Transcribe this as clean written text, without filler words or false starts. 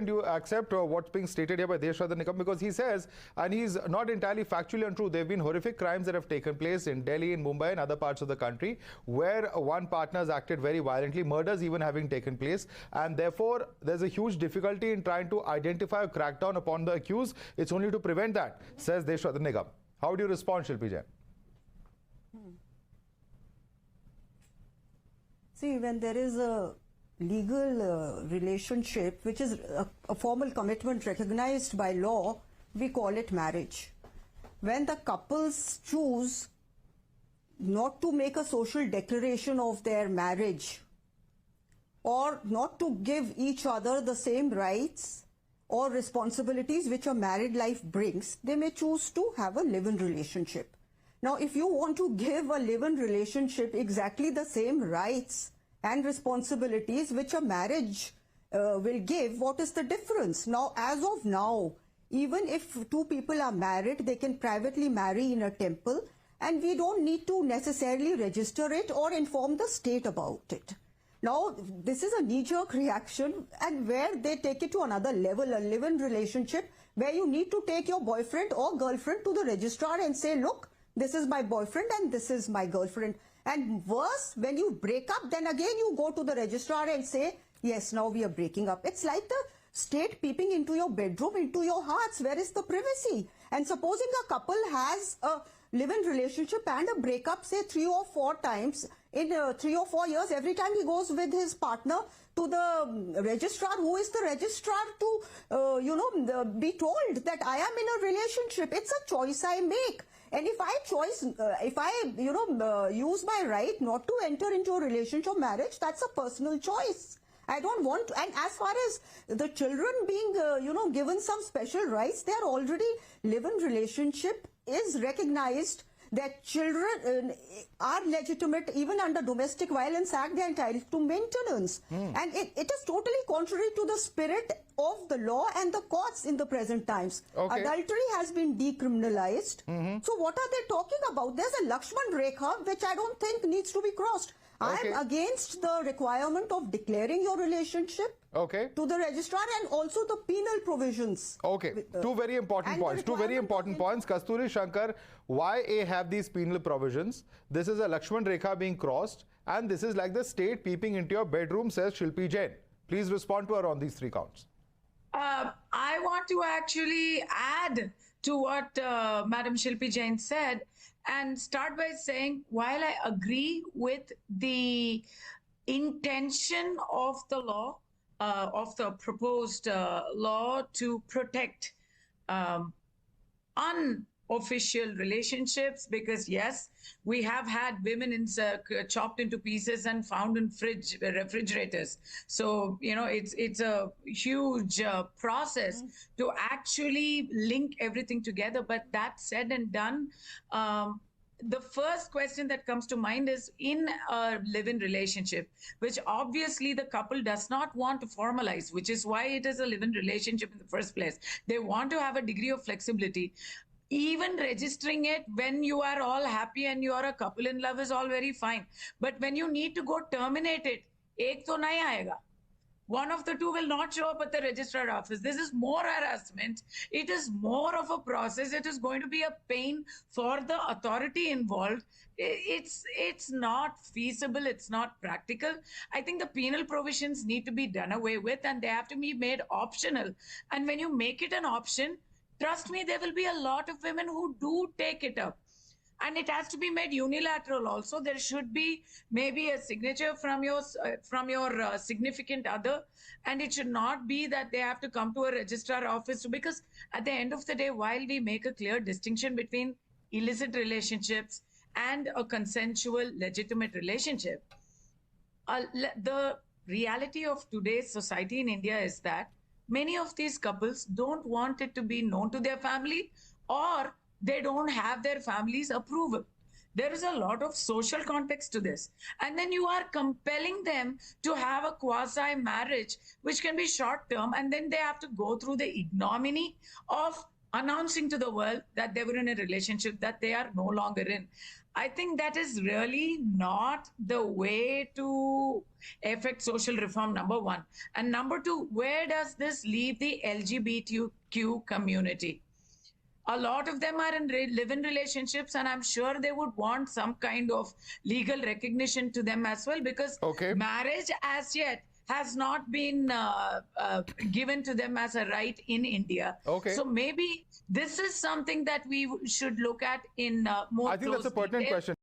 do you accept what's being stated here by Yashwardhan Nigam? Because he says, and he's not entirely factually untrue, there have been horrific crimes that have taken place in Delhi, in Mumbai and other parts of the country where one partner has acted very violently, murders even having taken place, and therefore there's a huge difficulty in trying to identify or crack down upon the accused. It's only to prevent that, says Yashwardhan Nigam. How do you respond, Shilpi Jain? See, when there is a legal relationship, which is a formal commitment recognized by law, we call it marriage. When the couples choose not to make a social declaration of their marriage or not to give each other the same rights or responsibilities which a married life brings, they may choose to have a live-in relationship. Now, if you want to give a live-in relationship exactly the same rights and responsibilities which a marriage will give, what is the difference? Now, as of now, even if two people are married, they can privately marry in a temple, and we don't need to necessarily register it or inform the state about it. Now, this is a knee-jerk reaction, and where they take it to another level, a live-in relationship, where you need to take your boyfriend or girlfriend to the registrar and say, look, this is my boyfriend and this is my girlfriend. And worse, when you break up, then again you go to the registrar and say, yes, now we are breaking up. It's like the state peeping into your bedroom, into your hearts. Where is the privacy? And supposing a couple has a live-in relationship and a breakup, say 3 or 4 times in 3 or 4 years, every time he goes with his partner to the registrar, who is the registrar to, be told that I am in a relationship? It's a choice I make. And if I use my right not to enter into a relationship or marriage, that's a personal choice. I don't want to. And as far as the children being, given some special rights, they are already live-in relationship is recognized, that children are legitimate. Even under Domestic Violence Act, they are entitled to maintenance. And it is totally contrary to the spirit of the law and the courts in the present times. Okay. Adultery has been decriminalized. So what are they talking about? There's a Lakshman Rekha which I don't think needs to be crossed. Okay. I am against the requirement of declaring your relationship to the registrar, and also the penal provisions. Okay, two very important points. Two very important points. Kasturi Shankar, why have these penal provisions? This is a Lakshman Rekha being crossed, and this is like the state peeping into your bedroom, says Shilpi Jain. Please respond to her on these 3 counts. I want to actually add to what Madam Shilpi Jain said, and start by saying, while I agree with the intention of the law, of the proposed law to protect unofficial relationships, because yes, we have had women chopped into pieces and found in refrigerators. So, it's a huge process to actually link everything together. But that said and done, the first question that comes to mind is, in a live-in relationship, which obviously the couple does not want to formalize, which is why it is a live-in relationship in the first place. They want to have a degree of flexibility. Even registering it when you are all happy and you are a couple in love is all very fine. But when you need to go terminate it, ek to nahi aayega. One of the two will not show up at the registrar office. This is more harassment. It is more of a process. It is going to be a pain for the authority involved. It's not feasible. It's not practical. I think the penal provisions need to be done away with, and they have to be made optional. And when you make it an option, trust me, there will be a lot of women who do take it up. And it has to be made unilateral also. There should be maybe a signature from your significant other. And it should not be that they have to come to a registrar office. Because at the end of the day, while we make a clear distinction between illicit relationships and a consensual, legitimate relationship, the reality of today's society in India is that many of these couples don't want it to be known to their family, or they don't have their family's approval. There is a lot of social context to this. And then you are compelling them to have a quasi-marriage, which can be short-term, and then they have to go through the ignominy of announcing to the world that they were in a relationship that they are no longer in. I think that is really not the way to affect social reform, number one. And number two, where does this leave the LGBTQ community? A lot of them are in live-in relationships, and I'm sure they would want some kind of legal recognition to them as well, because Okay. marriage as yet has not been given to them as a right in India. Okay. So maybe this is something that we should look at in more I think that's a close pertinent detail. question.